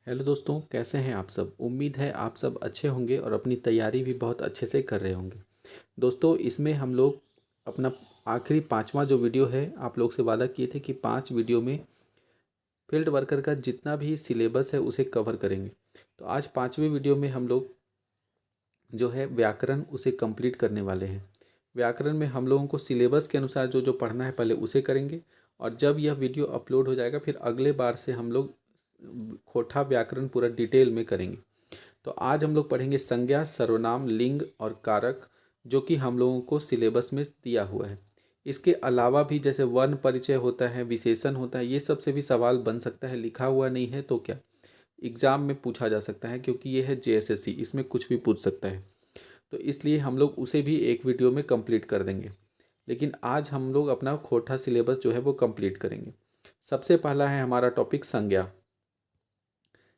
Hello दोस्तों, कैसे हैं आप सब। उम्मीद है आप सब अच्छे होंगे और अपनी तैयारी भी बहुत अच्छे से कर रहे होंगे। दोस्तों, इसमें हम लोग अपना आखिरी 5वां जो वीडियो है, आप लोग से वादा किए थे कि 5 वीडियो में फील्ड वर्कर का जितना भी सिलेबस है उसे कवर करेंगे। तो आज 5वें वीडियो में हम लोग जो है व्याकरण उसे कंप्लीट करने वाले हैं। व्याकरण में हम लोगों को सिलेबस के अनुसार जो जो पढ़ना है पहले उसे करेंगे, और जब यह वीडियो अपलोड हो जाएगा फिर अगले बार से हम लोग खोटा व्याकरण पूरा डिटेल में करेंगे। तो आज हम लोग पढ़ेंगे संज्ञा, सर्वनाम, लिंग और कारक, जो कि हम लोगों को सिलेबस में दिया हुआ है। इसके अलावा भी जैसे वर्ण परिचय होता है, विशेषण होता है, ये सब से भी सवाल बन सकता है। लिखा हुआ नहीं है तो क्या, एग्ज़ाम में पूछा जा सकता है, क्योंकि ये है जेएसएससी, इसमें कुछ भी पूछ सकता है। तो इसलिए हम लोग उसे भी एक वीडियो में कंप्लीट कर देंगे। लेकिन आज हम लोग अपना खोटा सिलेबस जो है वो कंप्लीट करेंगे। सबसे पहला है हमारा टॉपिक संज्ञा।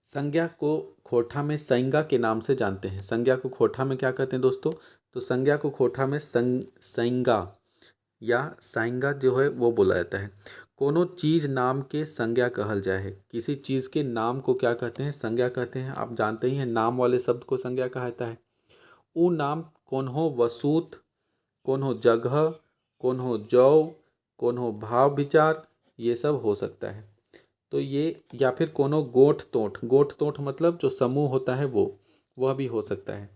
संज्ञा को खोटा में संज्ञा के नाम से जानते हैं। संज्ञा को खोटा में क्या कहते हैं दोस्तों? तो संज्ञा को खोटा में संज्ञा या संज्ञा जो है वो बोला जाता है। कोनो चीज नाम के संज्ञा कहल जाए है। किसी चीज के नाम को क्या कहते हैं? संज्ञा कहते हैं। आप जानते ही हैं, नाम वाले शब्द को संज्ञा कहता है। ऊ नाम कौन हो वसूत, कौन हो जगह, कौन हो जौ, कौन हो भाव विचार, ये सब हो सकता है। तो ये, या फिर कोनो गोठ तोठ, गोठ तोठ मतलब जो समूह होता है वो, वह भी हो सकता है।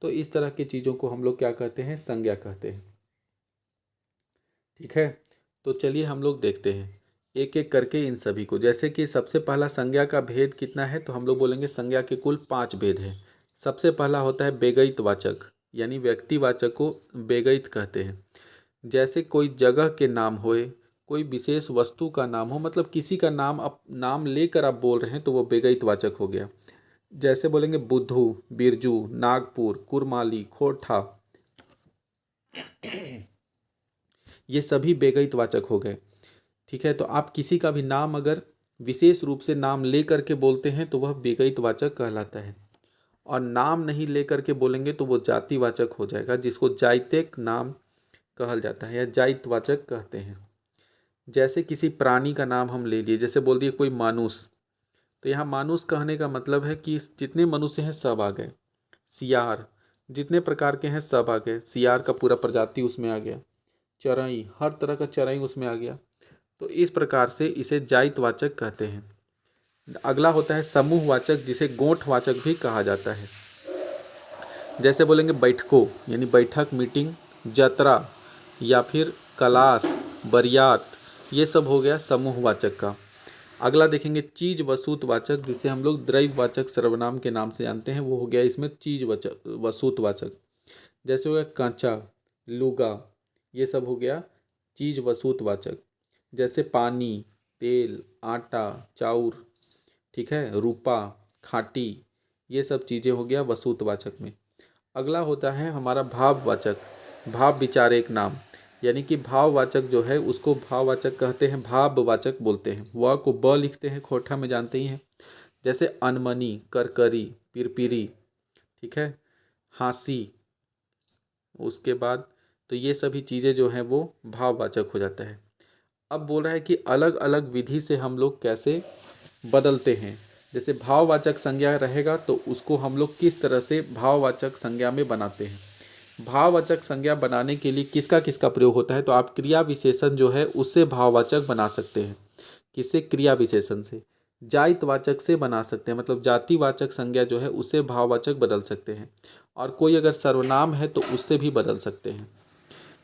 तो इस तरह की चीज़ों को हम लोग क्या कहते हैं? संज्ञा कहते हैं। ठीक है, तो चलिए हम लोग देखते हैं एक एक करके इन सभी को। जैसे कि सबसे पहला संज्ञा का भेद कितना है, तो हम लोग बोलेंगे संज्ञा के कुल 5 भेद हैं। सबसे पहला होता है बेगैत वाचक, यानी व्यक्तिवाचक को बेगैत कहते हैं। जैसे कोई जगह के नाम होए, कोई विशेष वस्तु का नाम हो, मतलब किसी का नाम नाम लेकर आप बोल रहे हैं तो वो बेगैत वाचक हो गया। जैसे बोलेंगे बुद्धू, बिरजू, नागपुर, कुरमाली, खोटा, ये सभी बेगैत वाचक हो गए। ठीक है, तो आप किसी का भी नाम अगर विशेष रूप से नाम ले करके बोलते हैं तो वह बेगैत वाचक कहलाता है। और नाम नहीं ले करके बोलेंगे तो वो जातिवाचक हो जाएगा, जिसको जाइतेक नाम कहल जाता है या जाइतवाचक कहते हैं। जैसे किसी प्राणी का नाम हम ले लिए, जैसे बोल दिए कोई मानुस, तो यहाँ मानुस कहने का मतलब है कि जितने मनुष्य हैं सब आ गए। सियार, जितने प्रकार के हैं सब आ गए, सियार का पूरा प्रजाति उसमें आ गया। चरई, हर तरह का चरई उसमें आ गया। तो इस प्रकार से इसे जाइतवाचक कहते हैं। अगला होता है समूहवाचक, जिसे गोठवाचक भी कहा जाता है। जैसे बोलेंगे बैठको, यानी बैठक, मीटिंग, जतरा या फिर कलास, बरियात, ये सब हो गया समूहवाचक का। अगला देखेंगे चीज वस्तुवाचक, जिसे हम लोग द्रव्यवाचक सर्वनाम के नाम से जानते हैं, वो हो गया इसमें चीज वस्तुवाचक। जैसे हो गया कांचा, लुगा, ये सब हो गया चीज वस्तुवाचक। जैसे पानी, तेल, आटा, चाउर, ठीक है, रूपा, खाटी, ये सब चीज़ें हो गया वस्तुवाचक में। अगला होता है हमारा भाववाचक। भाव विचार एक नाम, यानी कि भाववाचक जो है उसको भाववाचक कहते हैं, भाववाचक बोलते हैं। व को ब लिखते हैं खोटा में, जानते ही हैं। जैसे अनमनी, करकरी, पिरपिरी, ठीक है, हाँसी, उसके बाद तो ये सभी चीज़ें जो हैं वो भाववाचक हो जाता है। अब बोल रहा है कि अलग अलग विधि से हम लोग कैसे बदलते हैं। जैसे भाववाचक संज्ञा रहेगा तो उसको हम लोग किस तरह से भाववाचक संज्ञा में बनाते हैं। भाववाचक संज्ञा बनाने के लिए किसका किसका प्रयोग होता है, तो आप क्रिया विशेषण जो है उससे भाववाचक बना सकते हैं। किससे? क्रिया विशेषण से। जातिवाचक से बना सकते हैं, मतलब जातिवाचक संज्ञा जो है उससे भाववाचक बदल सकते हैं। और कोई अगर सर्वनाम है तो उससे भी बदल सकते हैं।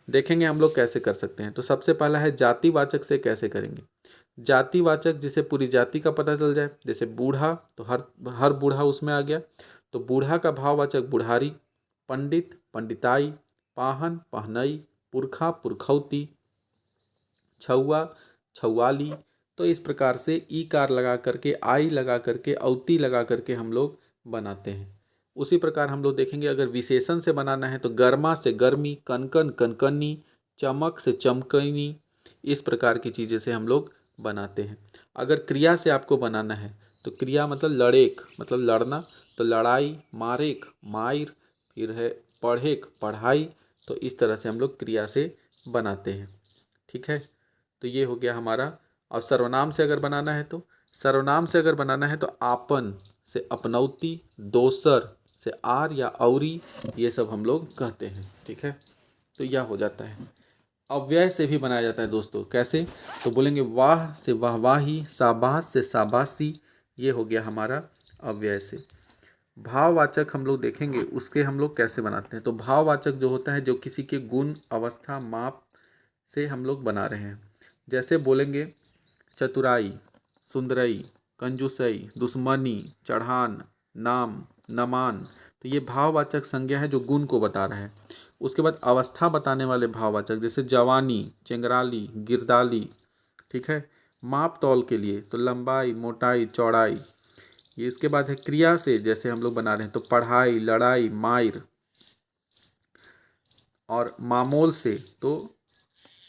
देखेंगे हम लोग कैसे कर सकते हैं। तो सबसे पहला है जातिवाचक से कैसे करेंगे। जातिवाचक जिसे पूरी जाति का पता चल जाए, जैसे बूढ़ा, तो हर बूढ़ा उसमें आ गया। तो बूढ़ा का भाववाचक बुढ़ारी, पंडित, पंडिताई, पाहन, पहनई, पुरखा, पुरखौती, छुआ, छुआली। तो इस प्रकार से ई कार लगा करके, आई लगा करके, औती लगा करके हम लोग बनाते हैं। उसी प्रकार हम लोग देखेंगे अगर विशेषण से बनाना है तो गर्मा से गर्मी, कनकन कनकनी, चमक से चमकनी, इस प्रकार की चीज़ें से हम लोग बनाते हैं। अगर क्रिया से आपको बनाना है तो क्रिया मतलब लड़ेक, मतलब लड़ना, तो लड़ाई, मारेक, मायर, फिर है पढ़ेक, पढ़ाई। तो इस तरह से हम लोग क्रिया से बनाते हैं। ठीक है, तो ये हो गया हमारा। और सर्वनाम से अगर बनाना है तो सर्वनाम से अगर बनाना है तो आपन से अपनौती, दोसर से आर या औरी, ये सब हम लोग कहते हैं। ठीक है, तो यह हो जाता है। अव्यय से भी बनाया जाता है दोस्तों। कैसे? तो बोलेंगे वाह से वाहवाही, शाबाश से शाबाशी, ये हो गया हमारा अव्यय से। भाववाचक हम लोग देखेंगे उसके हम लोग कैसे बनाते हैं। तो भाववाचक जो होता है जो किसी के गुण, अवस्था, माप से हम लोग बना रहे हैं। जैसे बोलेंगे चतुराई, सुंदरई, कंजूसई, दुश्मनी, चढ़ान, नाम, नमान, तो ये भाववाचक संज्ञा है जो गुण को बता रहा है। उसके बाद अवस्था बताने वाले भाववाचक जैसे जवानी, चेंगराली, गिरदाली। ठीक है, माप तौल के लिए तो लंबाई, मोटाई, चौड़ाई। ये इसके बाद है क्रिया से, जैसे हम लोग बना रहे हैं तो पढ़ाई, लड़ाई, मायर। और मामोल से तो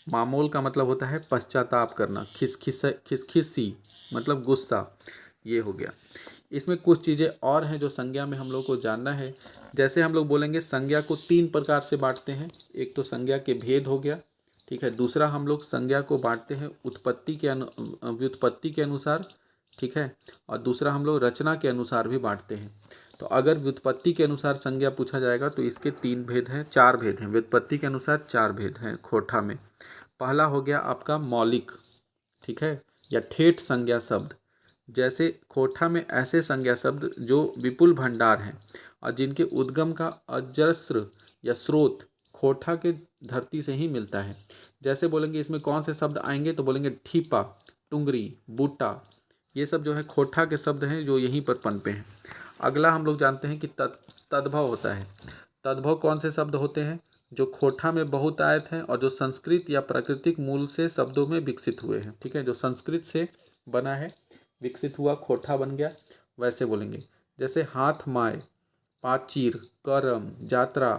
मामोल का मतलब होता है पश्चाताप करना, खिसखिसी मतलब गुस्सा, ये हो गया। इसमें कुछ चीज़ें और हैं जो संज्ञा में हम लोग को जानना है। जैसे हम लोग बोलेंगे संज्ञा को 3 प्रकार से बांटते हैं। एक तो संज्ञा के भेद हो गया, ठीक है। दूसरा हम लोग संज्ञा को बांटते हैं व्युत्पत्ति के अनुसार, ठीक है। और दूसरा हम लोग रचना के अनुसार भी बांटते हैं। तो अगर व्युत्पत्ति के अनुसार संज्ञा पूछा जाएगा तो इसके 3 भेद हैं, 4 भेद हैं। व्युत्पत्ति के अनुसार 4 भेद हैं खोटा में। पहला हो गया आपका मौलिक, ठीक है, या ठेठ संज्ञा शब्द। जैसे खोटा में ऐसे संज्ञा शब्द जो विपुल भंडार हैं और जिनके उद्गम का अजस्र या स्रोत खोटा के धरती से ही मिलता है। जैसे बोलेंगे इसमें कौन से शब्द आएंगे, तो बोलेंगे ठीपा, टुंगरी, बूटा, ये सब जो है खोटा के शब्द हैं जो यहीं पर पनपे हैं। अगला हम लोग जानते हैं कि तद्भव होता है। तद्भव कौन से शब्द होते हैं? जो खोटा में बहुतायत हैं और जो संस्कृत या प्राकृतिक मूल से शब्दों में विकसित हुए हैं। ठीक है, जो संस्कृत से बना है, विकसित हुआ, खोटा बन गया, वैसे बोलेंगे। जैसे हाथ माय, पाचीर, करम, जात्रा,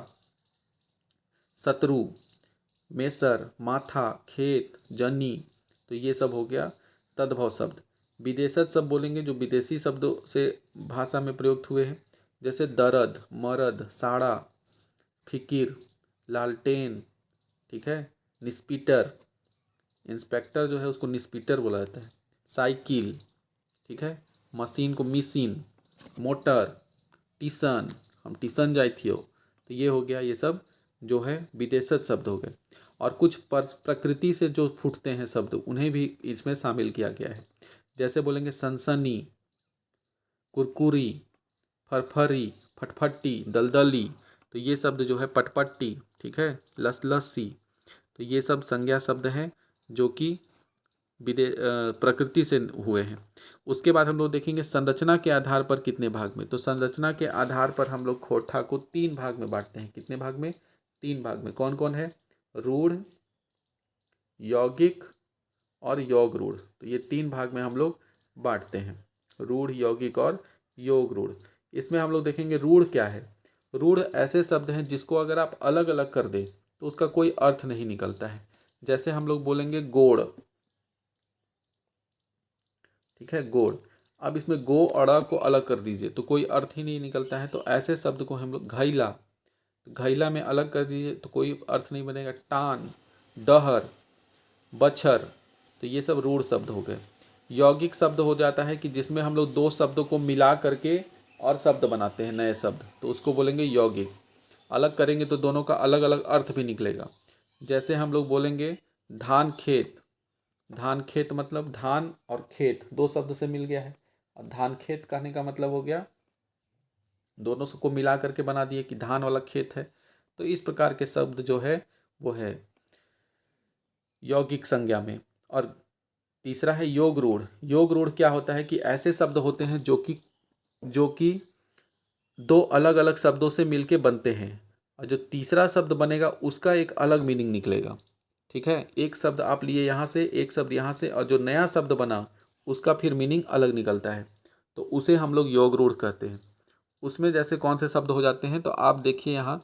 शत्रु, मेसर, माथा, खेत, जनी, तो ये सब हो गया तद्भव शब्द। विदेशज शब्द बोलेंगे जो विदेशी शब्दों से भाषा में प्रयुक्त हुए हैं। जैसे दर्द, मरद, साड़ा, फिकिर, लालटेन, ठीक है, निस्पीटर, इंस्पेक्टर जो है उसको निस्पीटर बोला जाता है। साइकिल, ठीक है, मशीन को मिशीन, मोटर, टीसन, हम टीसन जाए थियो, तो ये हो गया, ये सब जो है विदेशज शब्द हो गए। और कुछ प्रकृति से जो फूटते हैं शब्द उन्हें भी इसमें शामिल किया गया है। जैसे बोलेंगे सनसनी, कुरकुरी, फरफरी, फटफटी, दलदली, तो ये शब्द जो है पटपट्टी, ठीक है, लस्सी, तो ये सब संज्ञा शब्द हैं जो कि प्रकृति से हुए हैं। उसके बाद हम लोग देखेंगे संरचना के आधार पर कितने भाग में। तो संरचना के आधार पर हम लोग खोटा को 3 भाग में बांटते हैं। कितने भाग में? 3 भाग में। कौन कौन है? रूढ़, यौगिक और योग रूढ़। तो ये 3 भाग में हम लोग बांटते हैं, रूढ़, यौगिक और योग रूढ़। इसमें हम लोग देखेंगे रूढ़ क्या है। रूढ़ ऐसे शब्द हैं जिसको अगर आप अलग अलग कर दें तो उसका कोई अर्थ नहीं निकलता है। जैसे हम लोग बोलेंगे गोड़, ठीक है, गोड़। अब इसमें गो और अ को अलग कर दीजिए तो कोई अर्थ ही नहीं निकलता है। तो ऐसे शब्द को हम लोग घैला, घैला में अलग कर दीजिए तो कोई अर्थ नहीं बनेगा। टान, डहर, बछर, तो ये सब रूढ़ शब्द हो गए। यौगिक शब्द हो जाता है कि जिसमें हम लोग 2 शब्दों को मिला करके और शब्द बनाते हैं, नए शब्द, तो उसको बोलेंगे यौगिक। अलग करेंगे तो दोनों का अलग अलग अर्थ भी निकलेगा। जैसे हम लोग बोलेंगे धान खेत, धान खेत मतलब धान और खेत 2 शब्द से मिल गया है। और धान खेत कहने का मतलब हो गया दोनों को मिला करके बना दिए कि धान वाला खेत है। तो इस प्रकार के शब्द जो है वो है यौगिक संज्ञा में। और तीसरा है योग रूढ़। योग रूढ़ क्या होता है कि ऐसे शब्द होते हैं जो कि 2 अलग अलग शब्दों से मिलके बनते हैं और जो तीसरा शब्द बनेगा उसका एक अलग मीनिंग निकलेगा। ठीक है, एक शब्द आप लिए यहाँ से, एक शब्द यहाँ से, और जो नया शब्द बना उसका फिर मीनिंग अलग निकलता है, तो उसे हम लोग योग रूढ़ कहते हैं। उसमें जैसे कौन से शब्द हो जाते हैं तो आप देखिए यहाँ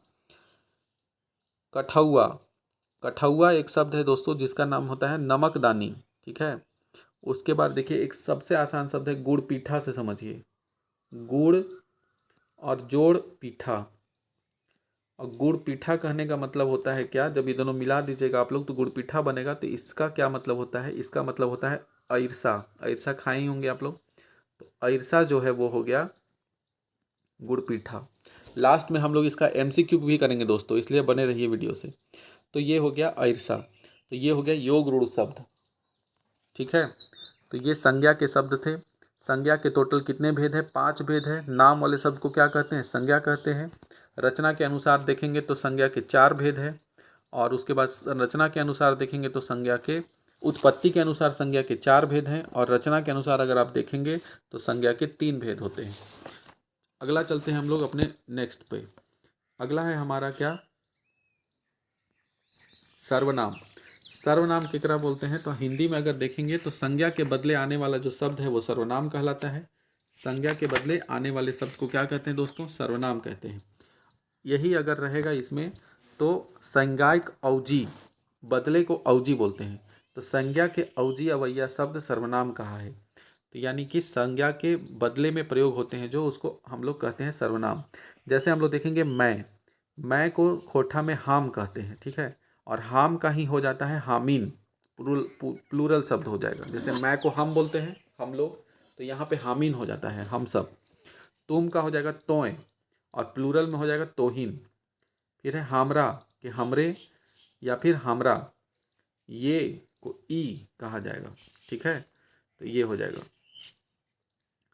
कठौआ। कठौआ एक शब्द है दोस्तों जिसका नाम होता है नमकदानी, ठीक है। उसके बाद देखिए एक सबसे आसान शब्द है गुड़ पीठा से समझिए, गुड़ और जोड़ पीठा। और गुड़ पीठा कहने का मतलब होता है क्या, जब ये दोनों मिला दीजिएगा आप लोग तो गुड़ पीठा बनेगा। तो इसका क्या मतलब होता है? इसका मतलब होता है अरसा, अरसा खाए ही होंगे आप लोग। तो अरसा जो है वो हो गया गुड़ पीठा। लास्ट में हम लोग इसका एमसीक्यू भी करेंगे दोस्तों, इसलिए बने रहिए वीडियो से। तो ये हो गया अरसा। तो ये हो गया योग रूढ़ शब्द। ठीक है, तो ये संज्ञा के शब्द थे। संज्ञा के टोटल कितने भेद है? 5 भेद है। नाम वाले शब्द को क्या कहते हैं? संज्ञा कहते हैं। रचना के अनुसार देखेंगे तो संज्ञा के 4 भेद है, और उसके बाद रचना के अनुसार देखेंगे तो संज्ञा के उत्पत्ति के अनुसार संज्ञा के 4 भेद हैं, और रचना के अनुसार अगर आप देखेंगे तो संज्ञा के 3 भेद होते हैं। अगला चलते हैं हम लोग अपने नेक्स्ट पे। अगला है हमारा क्या? सर्वनाम। सर्वनाम केकरा बोलते हैं? तो हिंदी में अगर देखेंगे तो संज्ञा के बदले आने वाला जो शब्द है वो सर्वनाम कहलाता है। संज्ञा के बदले आने वाले शब्द को क्या कहते हैं दोस्तों? सर्वनाम कहते हैं। यही अगर रहेगा इसमें तो संज्ञायक अवजी, बदले को अवजी बोलते हैं। तो संज्ञा के अवजी अवैया शब्द सर्वनाम कहा है। तो यानी कि संज्ञा के बदले में प्रयोग होते हैं जो, उसको हम लोग कहते हैं सर्वनाम। जैसे हम लोग देखेंगे मैं को खोठा में हाम कहते हैं। ठीक है, और हाम का ही हो जाता है हामीन, प्लूरल शब्द हो जाएगा। जैसे मैं को हम बोलते हैं हम लोग, तो यहाँ पे हामीन हो जाता है हम सब। तुम का हो जाएगा तोय, और प्लूरल में हो जाएगा तोहिन। फिर है हामरा के हमरे, या फिर हमरा, ये को ई कहा जाएगा। ठीक है, तो ये हो जाएगा।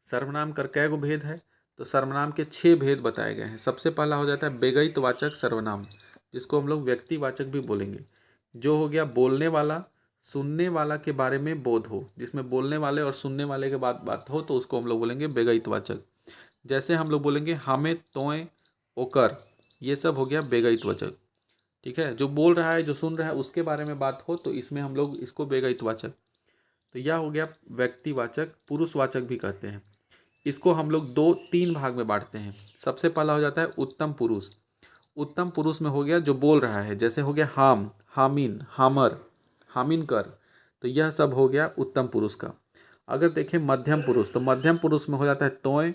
सर्वनाम कर कै गो भेद है? तो सर्वनाम के 6 भेद बताए गए हैं। सबसे पहला हो जाता है बेगैतवाचक सर्वनाम, जिसको हम लोग व्यक्तिवाचक भी बोलेंगे। जो हो गया बोलने वाला, सुनने वाला के बारे में बोध हो, जिसमें बोलने वाले और सुनने वाले के बात हो, तो उसको हम लोग बोलेंगे बेगैतवाचक। जैसे हम लोग बोलेंगे हमें, तोय, ओकर, ये सब हो गया बेगैतवाचक। ठीक है, जो बोल रहा है, जो सुन रहा है, उसके बारे में बात हो, तो इसमें हम लोग इसको बेगैतवाचक। तो यह हो गया व्यक्तिवाचक। पुरुषवाचक भी कहते हैं। इसको हम लोग 2-3 भाग में बांटते हैं। सबसे पहला हो जाता है उत्तम पुरुष। उत्तम पुरुष में हो गया जो बोल रहा है, जैसे हो गया हाम, हामिन, हामर, हामिन कर, तो यह सब हो गया उत्तम पुरुष का। अगर देखें मध्यम पुरुष, तो मध्यम पुरुष में हो जाता है तोय,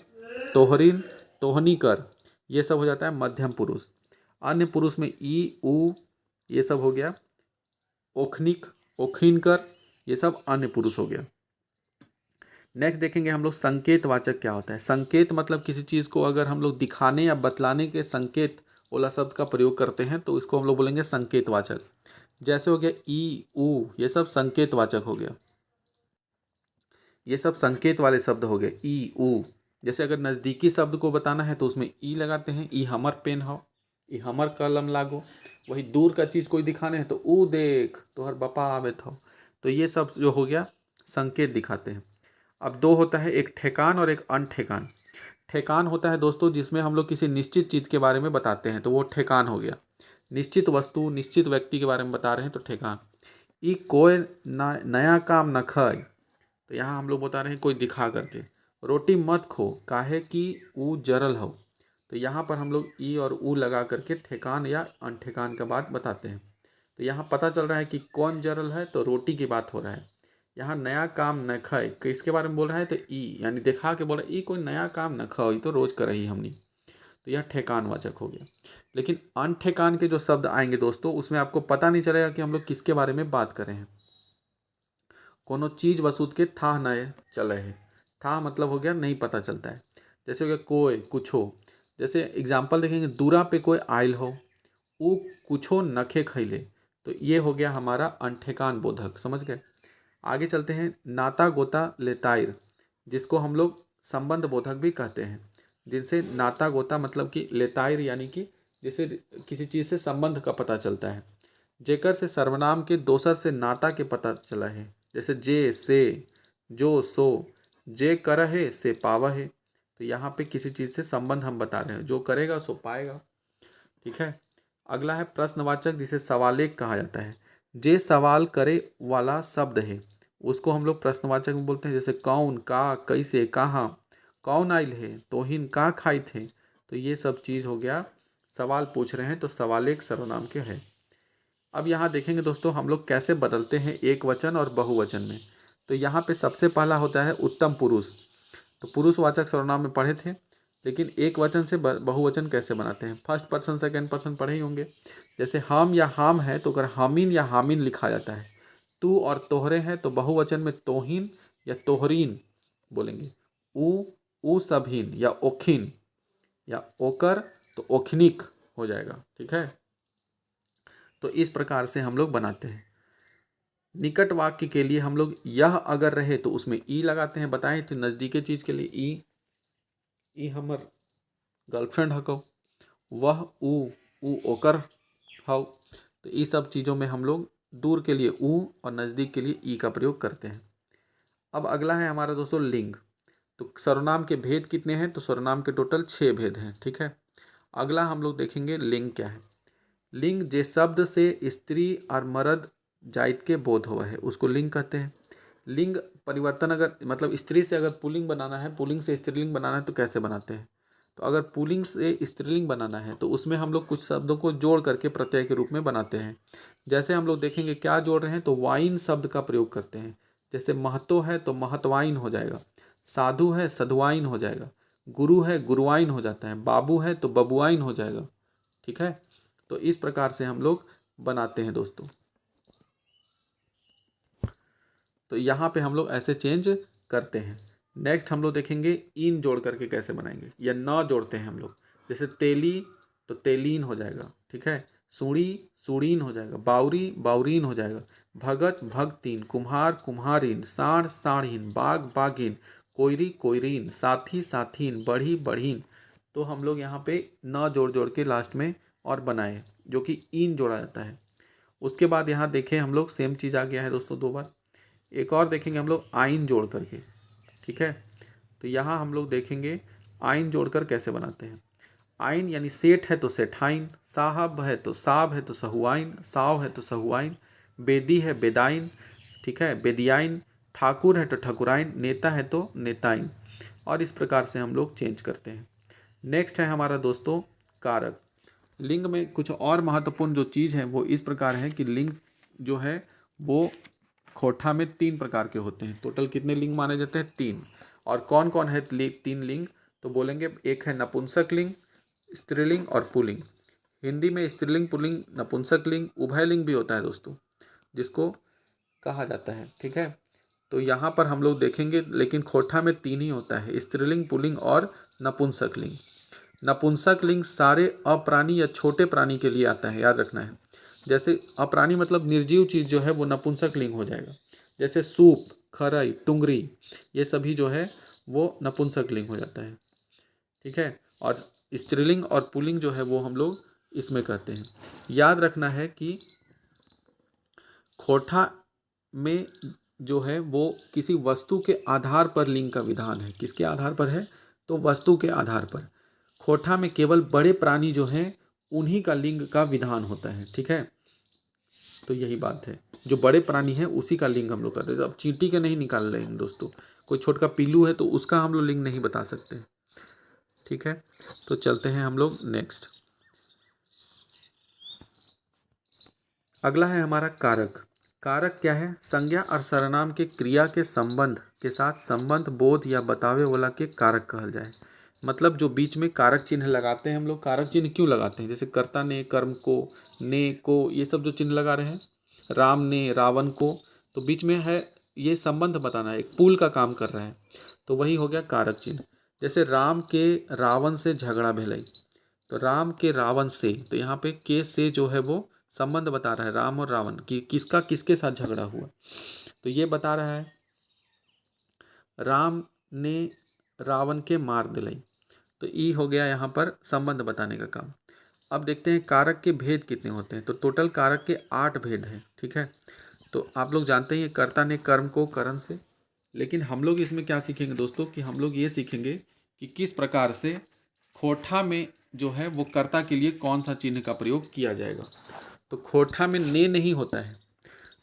तोहरीन, तोहनी कर, ये सब हो जाता है मध्यम पुरुष। अन्य पुरुष में ई, ऊ, ये सब हो गया ओखनिक, ओखिन कर, ये सब अन्य पुरुष हो गया। नेक्स्ट देखेंगे हम लोग संकेतवाचक क्या होता है। संकेत मतलब किसी चीज़ को अगर हम लोग दिखाने या बतलाने के संकेत वाला शब्द का प्रयोग करते हैं, तो इसको हम लोग बोलेंगे संकेतवाचक। जैसे हो गया ई, ऊ, ये सब संकेतवाचक हो गया। ये सब संकेत वाले शब्द हो गए, ई, ऊ। जैसे अगर नज़दीकी शब्द को बताना है तो उसमें ई लगाते हैं, ई हमर पेन हो, ई हमर कलम लागो। वही दूर का चीज़ कोई दिखाने है तो ऊ देख तोहर बापा आवे थो। तो ये सब जो हो गया संकेत दिखाते हैं। अब 2 होता है, एक ठेकान और एक अनठेकान। ठेकान होता है दोस्तों जिसमें हम लोग किसी निश्चित चीज़ के बारे में बताते हैं, तो वो ठेकान हो गया। निश्चित वस्तु, निश्चित व्यक्ति के बारे में बता रहे हैं तो ठेकान। ई कोई नया काम न खाए, तो यहाँ हम लोग बता रहे हैं कोई दिखा करके। रोटी मत खो काहे कि ऊ जरल हो, तो यहाँ पर हम लोग ई और ऊ लगा करके ठेकान या अनठेकान का बात बताते हैं। तो यहाँ पता चल रहा है कि कौन जरल है, तो रोटी की बात हो रहा है। यहाँ नया काम न खाए, किसके बारे में बोल रहा है? तो ई, यानी दिखा के बोला ई कोई नया काम न खाओ, ये तो रोज कर रही हमने। तो यह ठेकान वाचक हो गया। लेकिन अनठेकान के जो शब्द आएंगे दोस्तों, उसमें आपको पता नहीं चलेगा कि हम लोग किसके बारे में बात कर रहे हैं। कोनो चीज वसूद के था न चले है, था मतलब हो गया नहीं पता चलता है। जैसे हो गया कोई, कुछ हो। जैसे एग्जाम्पल देखेंगे, दूरा पे कोई आयल हो, ऊ कुछो नखे खैले, तो ये हो गया हमारा अनठेकान बोधक। समझ गए? आगे चलते हैं, नाता गोता लेताइर, जिसको हम लोग संबंध बोधक भी कहते हैं। जिनसे नाता गोता मतलब कि लेताइर, यानी कि जिसे किसी चीज़ से संबंध का पता चलता है। जेकर से सर्वनाम के दोसर से नाता के पता चला है। जैसे जे से, जो सो, जे करहे से पावहे, तो यहाँ पे किसी चीज़ से संबंध हम बता रहे हैं, जो करेगा सो पाएगा। ठीक है, अगला है प्रश्नवाचक, जिसे सवालेख कहा जाता है। जे सवाल करे वाला शब्द है उसको हम लोग प्रश्नवाचक में बोलते हैं। जैसे कौन, का, कैसे, कहाँ, कौन आयल है, तोहिन का खाई थे, तो ये सब चीज़ हो गया सवाल पूछ रहे हैं, तो सवालेख सर्वनाम के है। अब यहाँ देखेंगे दोस्तों हम लोग कैसे बदलते हैं एक वचन और बहुवचन में। तो यहाँ पे सबसे पहला होता है उत्तम पुरुष। तो पुरुषवाचक सर्वनाम में पढ़े थे, लेकिन एक वचन से बहुवचन कैसे बनाते हैं? फर्स्ट पर्सन सेकंड पर्सन पढ़े ही होंगे। जैसे हम या हाम है, तो अगर हामिन या हामिन लिखा जाता है, तू और तोहरे हैं तो बहुवचन में तोहिन या तोहरीन बोलेंगे। ऊ सभीन या ओखिन या ओकर तो ओखनिक हो जाएगा। ठीक है, तो इस प्रकार से हम लोग बनाते हैं। निकट वाक्य के लिए हम लोग यह अगर रहे तो उसमें ई लगाते हैं, बताएं तो नज़दीकी चीज़ के लिए ई हमर गर्लफ्रेंड हको, वह ऊ ओकर हव। तो इस सब चीज़ों में हम लोग दूर के लिए ऊ और नज़दीक के लिए ई का प्रयोग करते हैं। अब अगला है हमारा दोस्तों लिंग। तो सर्वनाम के भेद कितने हैं? तो सर्वनाम के टोटल 6 भेद हैं। ठीक है, अगला हम लोग देखेंगे लिंग क्या है। लिंग जे शब्द से स्त्री और मर्द जाइत के बोध हुआ है उसको लिंग कहते हैं। लिंग परिवर्तन अगर मतलब स्त्री से अगर पुल्लिंग बनाना है, पुल्लिंग से स्त्रीलिंग बनाना है तो कैसे बनाते हैं? तो अगर पुल्लिंग से स्त्रीलिंग बनाना है तो उसमें हम लोग कुछ शब्दों को जोड़ करके प्रत्यय के रूप में बनाते हैं। जैसे हम लोग देखेंगे क्या जोड़ रहे हैं, तो वाइन शब्द का प्रयोग करते हैं। जैसे महतो है तो महतवाइन हो जाएगा, साधु है सधुवाइन हो जाएगा, गुरु है गुरुवाइन हो जाता है, बाबू है तो बबुआइन हो जाएगा। ठीक है, तो इस प्रकार से हम लोग बनाते हैं दोस्तों। तो यहाँ पे हम लोग ऐसे चेंज करते हैं। नेक्स्ट हम लोग देखेंगे इन जोड़ करके कैसे बनाएंगे, या न जोड़ते हैं हम लोग। जैसे तेली तो तेलीन हो जाएगा। ठीक है, सूड़ी सूड़ीन हो जाएगा, बाउरी बाउरीन हो जाएगा, भगत भगतीन, कुम्हार कुम्हारीन, साढ़ साढ़ीन, बाग बागीन, कोयरी कोयरीन, साथी साथीन, बढ़ी बढ़ीन। तो हम लोग यहाँ पे न जोड़ जोड़ के लास्ट में और बनाए जो कि इन जोड़ा जाता है। उसके बाद यहाँ देखें हम लोग सेम चीज़ आ गया है दोस्तों 2 बार। एक और देखेंगे हम लोग आइन जोड़ करके। ठीक है, तो यहाँ हम लोग देखेंगे आइन जोड़कर कैसे बनाते हैं। आइन यानी सेठ है तो सेठाइन, साहब है तो साब है तो सहुआइन, साव है तो सहुआइन, बेदी है बेदाइन, ठीक है बेदियाइन, ठाकुर है तो ठकुराइन, नेता है तो नेताइन। और इस प्रकार से हम लोग चेंज करते हैं। नेक्स्ट है हमारा दोस्तों कारक। लिंग में कुछ और महत्वपूर्ण जो चीज़ है वो इस प्रकार है कि लिंग जो है वो खोठा में 3 प्रकार के होते हैं। टोटल कितने लिंग माने जाते हैं? 3। और कौन कौन है 3 लिंग? तो बोलेंगे एक है नपुंसक लिंग, स्त्रीलिंग और पुल्लिंग। हिंदी में स्त्रीलिंग पुल्लिंग नपुंसक लिंग उभय लिंग भी होता है दोस्तों, जिसको कहा जाता है। ठीक है, तो यहाँ पर हम लोग देखेंगे लेकिन खोठा में 3 ही होता है, स्त्रीलिंग पुल्लिंग और नपुंसक लिंग। नपुंसक लिंग सारे अप्राणी या छोटे प्राणी के लिए आता है, याद रखना है। जैसे अप्राणी मतलब निर्जीव चीज़ जो है वो नपुंसक लिंग हो जाएगा। जैसे सूप, खरई, टुंगरी, ये सभी जो है वो नपुंसक लिंग हो जाता है। ठीक है, और स्त्रीलिंग और पुल्लिंग जो है वो हम लोग इसमें कहते हैं। याद रखना है कि खोठा में जो है वो किसी वस्तु के आधार पर लिंग का विधान है। किसके आधार पर है? तो वस्तु के आधार पर। खोठा में केवल बड़े प्राणी जो हैं उन्हीं का लिंग का विधान होता है। ठीक है, तो यही बात है, जो बड़े प्राणी हैं उसी का लिंग हम लोग करते हैं। अब चींटी के नहीं निकाल रहे हैं दोस्तों, कोई छोटा पीलू है तो उसका हम लोग लिंग नहीं बता सकते। ठीक है, तो चलते हैं हम लोग नेक्स्ट। अगला है हमारा कारक। कारक क्या है? संज्ञा और सर्वनाम के क्रिया के संबंध के साथ संबंध बोध या बतावे वाला के कारक कहल जाए। मतलब जो बीच में कारक चिन्ह लगाते हैं हम लोग। कारक चिन्ह क्यों लगाते हैं? जैसे कर्ता ने, कर्म को, ने को, ये सब जो चिन्ह लगा रहे हैं, राम ने, रावण को, तो बीच में है ये संबंध बताना है, एक पुल का काम कर रहा है, तो वही हो गया कारक चिन्ह। जैसे राम के रावण से झगड़ा भेलई, तो राम के रावण से, तो यहाँ पे के से जो है वो संबंध बता रहा है राम और रावण कि किसका किसके साथ झगड़ा हुआ। तो ये बता रहा है राम ने रावण के मार दिलाई, तो ई हो गया यहाँ पर संबंध बताने का काम। अब देखते हैं कारक के भेद कितने होते हैं। तो टोटल कारक के 8 भेद हैं। ठीक है, तो आप लोग जानते ही कर्ता ने कर्म को करण से, लेकिन हम लोग इसमें क्या सीखेंगे दोस्तों कि हम लोग ये सीखेंगे कि किस प्रकार से खोठा में जो है वो कर्ता के लिए कौन सा चिन्ह का प्रयोग किया जाएगा। तो खोठा में ने नहीं होता है,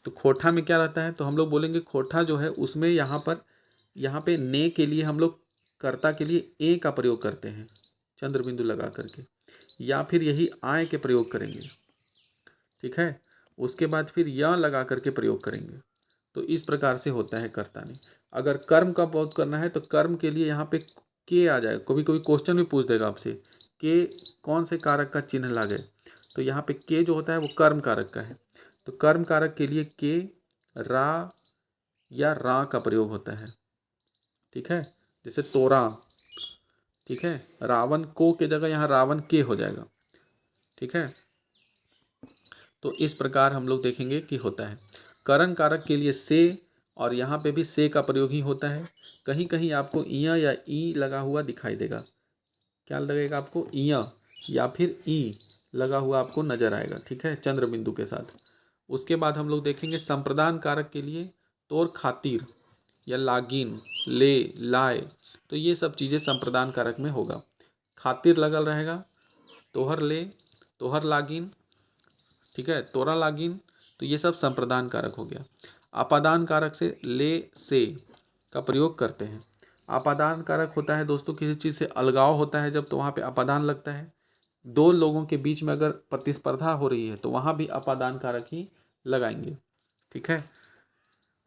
तो खोठा में क्या रहता है? तो हम लोग बोलेंगे खोठा जो है उसमें यहाँ पे ने के लिए हम लोग कर्ता के लिए ए का प्रयोग करते हैं चंद्र बिंदु लगा करके, या फिर यही आय के प्रयोग करेंगे। ठीक है, उसके बाद फिर या लगा करके प्रयोग करेंगे। तो इस प्रकार से होता है कर्ता ने। अगर कर्म का प्रयोग करना है तो कर्म के लिए यहाँ पे के आ जाएगा। कभी कभी क्वेश्चन भी पूछ देगा आपसे के कौन से कारक का चिन्ह लागे, तो यहाँ पे के जो होता है वो कर्म कारक का है, तो कर्म कारक के लिए के रा या रा का प्रयोग होता है। ठीक है, जैसे तोरा। ठीक है, रावण को के जगह यहाँ रावण के हो जाएगा। ठीक है, तो इस प्रकार हम लोग देखेंगे कि होता है। करण कारक के लिए से, और यहाँ पे भी से का प्रयोग ही होता है। कहीं कहीं आपको इया या ई लगा हुआ दिखाई देगा। क्या लगेगा आपको? इया या फिर ई लगा हुआ आपको नजर आएगा। ठीक है, चंद्र बिंदु के साथ। उसके बाद हम लोग देखेंगे संप्रदान कारक के लिए तोर खातिर या लागिन, ले, लाए, तो ये सब चीज़ें संप्रदान कारक में होगा। खातिर लगल रहेगा, तोहर ले, तोहर लागिन, ठीक है, तोरा लागिन, तो ये सब संप्रदान कारक हो गया। आपादान कारक से ले, से का प्रयोग करते हैं। आपादान कारक होता है दोस्तों किसी चीज़ से अलगाव होता है जब, तो वहाँ पे अपादान लगता है। दो लोगों के बीच में अगर प्रतिस्पर्धा हो रही है तो वहाँ भी अपादान कारक ही लगाएंगे। ठीक है,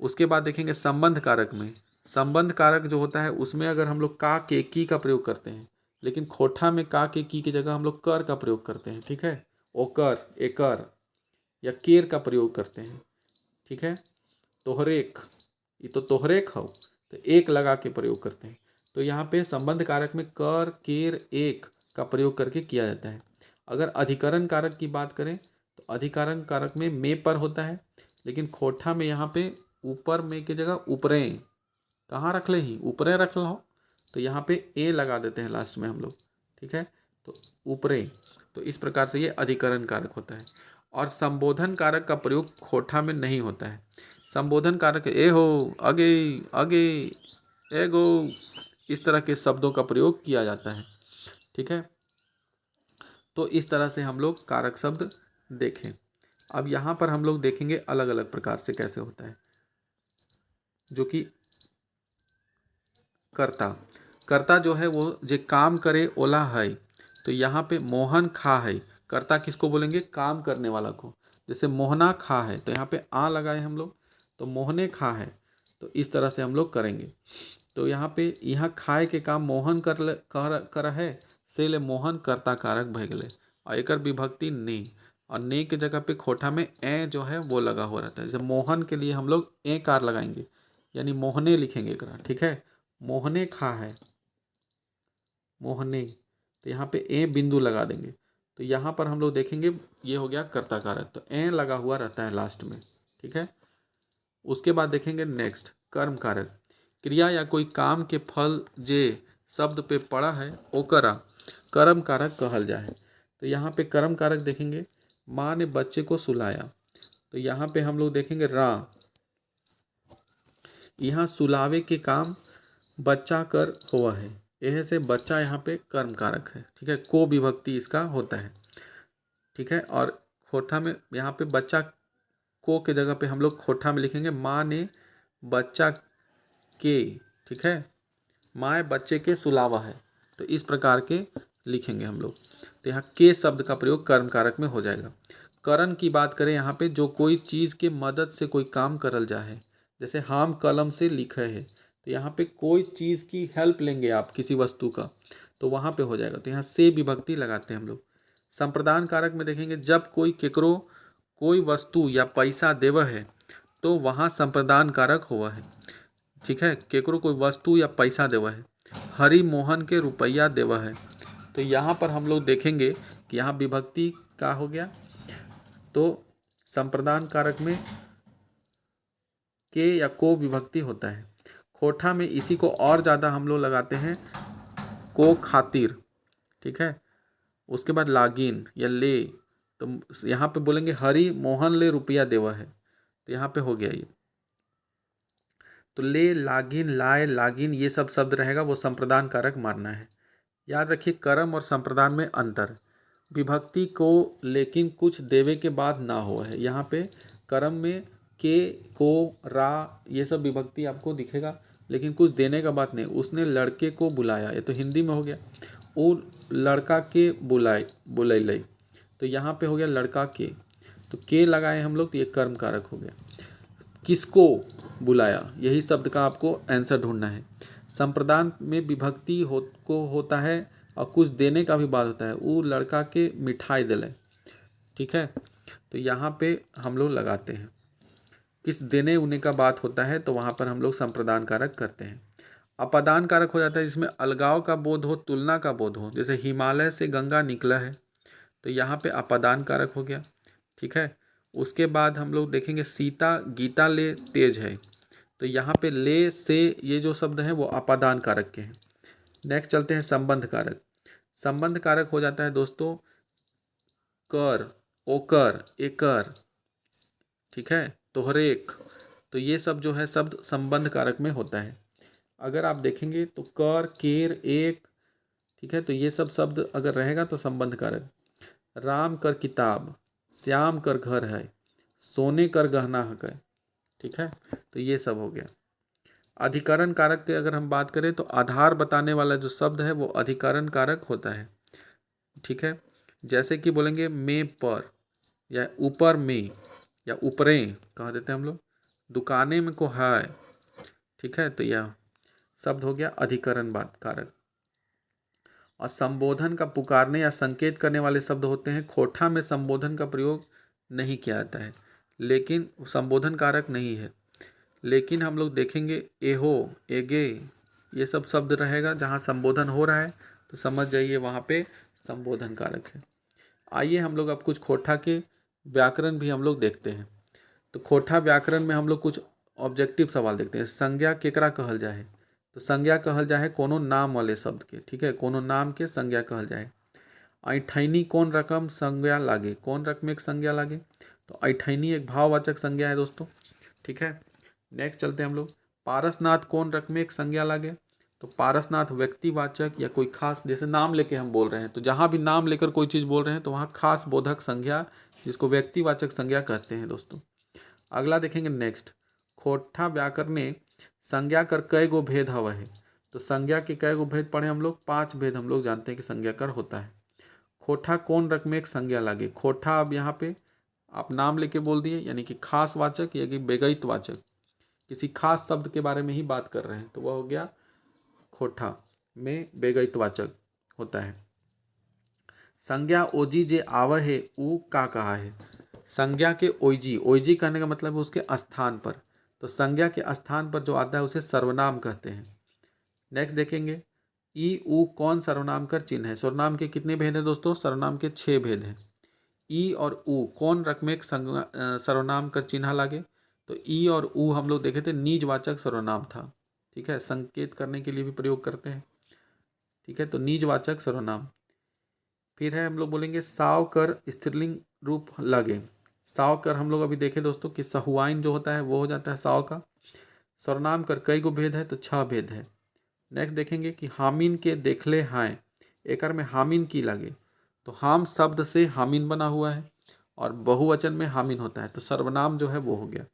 उसके बाद देखेंगे संबंध कारक में। संबंध कारक जो होता है उसमें अगर हम लोग का के की का प्रयोग करते हैं, लेकिन खोठा में का के की जगह हम लोग कर का प्रयोग करते हैं। ठीक है, ओकर, एकर या केर का प्रयोग करते हैं। ठीक है, तोहरेक, ये तो तोहरेक हो, तो एक लगा के प्रयोग करते हैं। तो यहाँ पे संबंध कारक में कर, केर, एक का प्रयोग करके किया जाता है। अगर अधिकरण कारक की बात करें तो अधिकरण कारक में में पर होता है, लेकिन खोठा में यहाँ पे ऊपर में की जगह ऊपरे, कहाँ रख ले ही ऊपरे रख लो, तो यहाँ पे ए लगा देते हैं लास्ट में हम लोग। ठीक है, तो ऊपरे, तो इस प्रकार से ये अधिकरण कारक होता है। और संबोधन कारक का प्रयोग खोठा में नहीं होता है। संबोधन कारक ए हो, अगे, अगे, ए गो, इस तरह के शब्दों का प्रयोग किया जाता है। ठीक है, तो इस तरह से हम लोग कारक शब्द देखें। अब यहाँ पर हम लोग देखेंगे अलग अलग प्रकार से कैसे होता है, जो कि कर्ता। कर्ता जो है वो जे काम करे ओला है, तो यहाँ पे मोहन खा है, कर्ता किसको बोलेंगे? काम करने वाला को। जैसे मोहना खा है, तो यहाँ पे आ लगाए हम लोग, तो मोहने खा है, तो इस तरह से हम लोग करेंगे। तो यहाँ पे यहाँ खाए के काम मोहन कर है, से ले मोहन कर्ता कारक भय गए। और एकर विभक्ति ने, और ने के जगह पे खोठा में ए जो है वो लगा हुआ रहता है। जैसे मोहन के लिए हम लोग ए कार लगाएंगे, यानी मोहने लिखेंगे एकरा। ठीक है, मोहने खा है, मोहने, तो यहाँ पे ए बिंदु लगा देंगे। तो यहाँ पर हम लोग देखेंगे ये हो गया कर्ता कारक, तो ए लगा हुआ रहता है लास्ट में। ठीक है, उसके बाद देखेंगे नेक्स्ट कर्म कारक। क्रिया या कोई काम के फल जे शब्द पे पड़ा है ओकरा कर्म कारक कहल जाए। तो यहाँ पे कर्म कारक देखेंगे, माँ ने बच्चे को सुलाया, तो यहाँ पे हम लोग देखेंगे रा, यहाँ सुलावे के काम बच्चा कर हुआ है, यह से बच्चा यहाँ पे कर्म कारक है। ठीक है, को विभक्ति इसका होता है। ठीक है, और खोठा में यहाँ पे बच्चा को के जगह पे हम लोग खोठा में लिखेंगे माँ ने बच्चा के। ठीक है, माँ बच्चे के सुलावा है, तो इस प्रकार के लिखेंगे हम लोग। तो यहाँ के शब्द का प्रयोग कर्म कारक में हो जाएगा। करण की बात करें यहाँ पे जो कोई चीज़ के मदद से कोई काम करल जा है, जैसे हम कलम से लिखे है, तो यहाँ पे कोई चीज़ की हेल्प लेंगे आप किसी वस्तु का, तो वहाँ पे हो जाएगा। तो यहाँ से विभक्ति लगाते हैं हम लोग। संप्रदान कारक में देखेंगे जब कोई केकरो कोई वस्तु या पैसा देव है, तो वहाँ संप्रदान कारक हुआ है। ठीक है, केकरो कोई वस्तु या पैसा देवा है, हरि मोहन के रुपया देवा है, तो यहाँ पर हम लोग देखेंगे कि यहाँ विभक्ति का हो गया। तो संप्रदान कारक में के या को विभक्ति होता है। खोठा में इसी को और ज़्यादा हम लोग लगाते हैं, को खातिर। ठीक है, उसके बाद लागिन या ले, तो यहाँ पे बोलेंगे हरि मोहन ले रुपया देवा है, तो यहाँ पे हो गया ये। तो ले, लागिन, लाए, लागिन, ये सब शब्द रहेगा वो संप्रदान कारक मारना है। याद रखिए कर्म और संप्रदान में अंतर। विभक्ति को लेकिन कुछ देवे के बाद ना हो है। यहाँ पे कर्म में के, को, रा, ये सब विभक्ति आपको दिखेगा, लेकिन कुछ देने का बात नहीं। उसने लड़के को बुलाया, ये तो हिंदी में हो गया। वो लड़का के बुलैलई, तो यहाँ पे हो गया लड़का के, तो के लगाए हम लोग, तो ये कर्म कारक हो गया। किसको बुलाया, यही शब्द का आपको आंसर ढूंढना है। संप्रदान में विभक्ति को होता है और कुछ देने का भी बात होता है। वो लड़का के मिठाई दिले। ठीक है, तो यहाँ पे हम लोग लगाते हैं। किस देने उने का बात होता है तो वहाँ पर हम लोग संप्रदान कारक करते हैं। अपादान कारक हो जाता है जिसमें अलगाव का बोध हो, तुलना का बोध हो, जैसे हिमालय से गंगा निकला है तो यहाँ पे अपादान कारक हो गया। ठीक है, उसके बाद हम लोग देखेंगे सीता गीता ले तेज है, तो यहाँ पे ले से ये जो शब्द हैं वो अपादान कारक के हैं। नेक्स्ट चलते हैं संबंध कारक। संबंध कारक हो जाता है दोस्तों कर, ओकर, एकर, ठीक है, तोहरेक, तो ये सब जो है शब्द संबंध कारक में होता है। अगर आप देखेंगे तो कर, केर, एक, ठीक है, तो ये सब शब्द अगर रहेगा तो संबंध कारक। राम कर किताब, श्याम कर घर है, सोने कर गहना है, ठीक है, तो ये सब हो गया। अधिकरण कारक की अगर हम बात करें तो आधार बताने वाला जो शब्द है वो अधिकरण कारक होता है। ठीक है, जैसे कि बोलेंगे में पर या ऊपर में या ऊपरें कह देते हैं हम लोग, दुकाने में को है, ठीक है, तो यह शब्द हो गया अधिकरण बात कारक। और संबोधन का पुकारने या संकेत करने वाले शब्द होते हैं। खोठा में संबोधन का प्रयोग नहीं किया जाता है, लेकिन संबोधन कारक नहीं है, लेकिन हम लोग देखेंगे एहो, एगे, ये सब शब्द रहेगा जहाँ संबोधन हो रहा है तो समझ जाइए वहाँ पे संबोधन कारक है। आइए हम लोग अब कुछ खोठा के व्याकरण भी हम लोग देखते हैं। तो खोठा व्याकरण में हम लोग कुछ ऑब्जेक्टिव सवाल देखते हैं। संज्ञा केकरा कहल जाए, तो संज्ञा कहल जाए कोनो नाम वाले शब्द के, ठीक है, कोनो नाम के संज्ञा कहल जाए। ऐठैनी कौन रकम संज्ञा लागे, कौन रकम एक संज्ञा लागे, तो ऐठैनी एक भाववाचक संज्ञा है दोस्तों, ठीक है। नेक्स्ट चलते हैं हम लोग, पारसनाथ कौन रकम एक संज्ञा लागे, तो पारसनाथ व्यक्तिवाचक या कोई खास, जैसे नाम लेके हम बोल रहे हैं तो जहाँ भी नाम लेकर कोई चीज़ बोल रहे हैं तो वहाँ खास बोधक संज्ञा जिसको व्यक्तिवाचक संज्ञा कहते हैं दोस्तों। अगला देखेंगे नेक्स्ट, खोठा व्याकरण में संज्ञा कर कई गो भेद हवा है, तो संज्ञा के कई गो भेद पढ़े हम लोग, 5 भेद हम लोग जानते हैं कि संज्ञा कर होता है। खोठा कौन रकम एक संज्ञा लागे, खोठा अब यहाँ पे आप नाम लेके बोल दिए यानी कि खास वाचक या कि बेगैत वाचक, किसी खास शब्द के बारे में ही बात कर रहे हैं तो वह हो गया खोठा में बेगैत वाचक होता है। संज्ञा ओजी जे आव है ऊ का कहा है, संज्ञा के ओइजी, ओइजी कहने का मतलब है उसके स्थान पर, तो संज्ञा के स्थान पर जो आता है उसे सर्वनाम कहते हैं। नेक्स्ट देखेंगे ई ऊ कौन सर्वनाम कर चिन्ह है, सर्वनाम के कितने भेद हैं दोस्तों, सर्वनाम के 6 भेद हैं। ई और ऊ कौन रकम एक सर्वनाम कर चिन्ह लागे, तो ई और ऊ हम लोग देखे थे निजवाचक सर्वनाम था, ठीक है, संकेत करने के लिए भी प्रयोग करते हैं, ठीक है, तो निजवाचक सर्वनाम। फिर है हम लोग बोलेंगे साव कर स्त्रीलिंग रूप लगे, साव कर हम लोग अभी देखे दोस्तों कि सहुआइन जो होता है वो हो जाता है साव का। सर्वनाम कर कई गो भेद है, तो 6 भेद है। नेक्स्ट देखेंगे कि हामिन के देखले हैं, एकर में हामिन की लगे, तो हाम शब्द से हामिन बना हुआ है और बहुवचन में हामिन होता है, तो सर्वनाम जो है वो हो गया।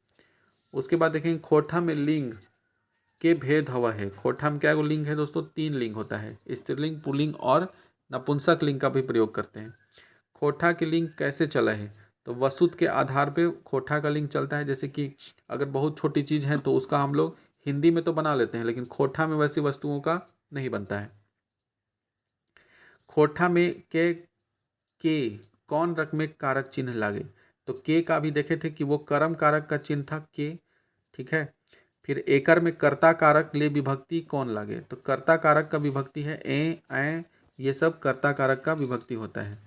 उसके बाद देखेंगे खोठा में लिंग के भेद हवा है, खोठा में क्या गो लिंग है दोस्तों, 3 लिंग होता है, स्त्रीलिंग, पुल्लिंग और नपुंसक लिंग का भी प्रयोग करते हैं। खोठा के लिंग कैसे चला है, तो वसुत के आधार पे खोठा का लिंग चलता है, जैसे कि अगर बहुत छोटी चीज़ है तो उसका हम लोग हिंदी में तो बना लेते हैं लेकिन खोठा में वैसी वस्तुओं का नहीं बनता है। खोठा में के कौन रकम में कारक चिन्ह लागे, तो के का भी देखे थे कि वो कर्म कारक का चिन्ह था के, ठीक है। फिर एकर में कर्ता कारक ले विभक्ति कौन लागे, तो कर्ता कारक का विभक्ति है ए, ये सब कर्ता कारक का विभक्ति होता है।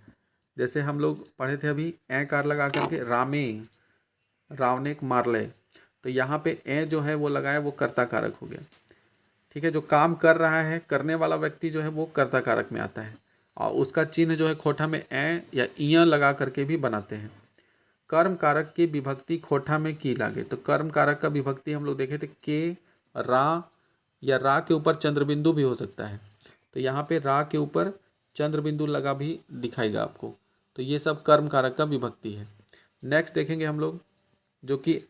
जैसे हम लोग पढ़े थे अभी ए कार लगा करके रामे, रावणे को मार ले, तो यहाँ पे ए जो है वो लगाया वो कर्ता कारक हो गया, ठीक है। जो काम कर रहा है करने वाला व्यक्ति जो है वो कर्ता कारक में आता है और उसका चिन्ह जो है खोठा में ए या इया लगा करके भी बनाते हैं। कर्म कारक की विभक्ति खोठा में की लागे, तो कर्म कारक का विभक्ति हम लोग देखे थे के, रा या रा के ऊपर चंद्रबिंदु भी हो सकता है, तो यहाँ पे रा के ऊपर चंद्रबिंदु लगा भी दिखाएगा आपको, तो ये सब कर्म कारक का विभक्ति है। नेक्स्ट देखेंगे हम लोग जो कि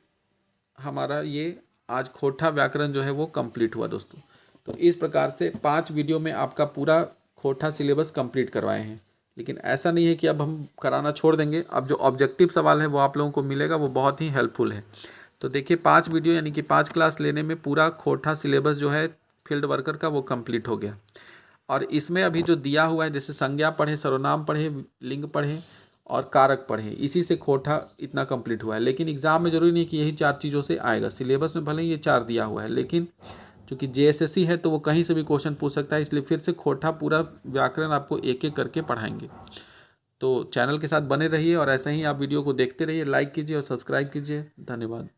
हमारा ये आज खोठा व्याकरण जो है वो कंप्लीट हुआ दोस्तों। तो इस प्रकार से 5 वीडियो में आपका पूरा खोठा सिलेबस कंप्लीट करवाए हैं, लेकिन ऐसा नहीं है कि अब हम कराना छोड़ देंगे, अब जो ऑब्जेक्टिव सवाल है वो आप लोगों को मिलेगा वो बहुत ही हेल्पफुल है। तो देखिए 5 वीडियो यानी कि 5 क्लास लेने में पूरा खोठा सिलेबस जो है फील्ड वर्कर का वो कंप्लीट हो गया। और इसमें अभी जो दिया हुआ है जैसे संज्ञा पढ़े, सर्वनाम पढ़े, लिंग पढ़े और कारक पढ़ें। इसी से खोटा इतना कंप्लीट हुआ है। लेकिन एग्जाम में जरूरी नहीं कि यही 4 चीज़ों से आएगा। सिलेबस में भले ही ये 4 दिया हुआ है, लेकिन चूंकि जेएसएससी है तो वो कहीं से भी क्वेश्चन पूछ सकता है, इसलिए फिर से खोटा पूरा व्याकरण आपको एक एक करके पढ़ाएंगे। तो चैनल के साथ बने रहिए और ऐसे ही आप वीडियो को देखते रहिए, लाइक कीजिए और सब्सक्राइब कीजिए। धन्यवाद।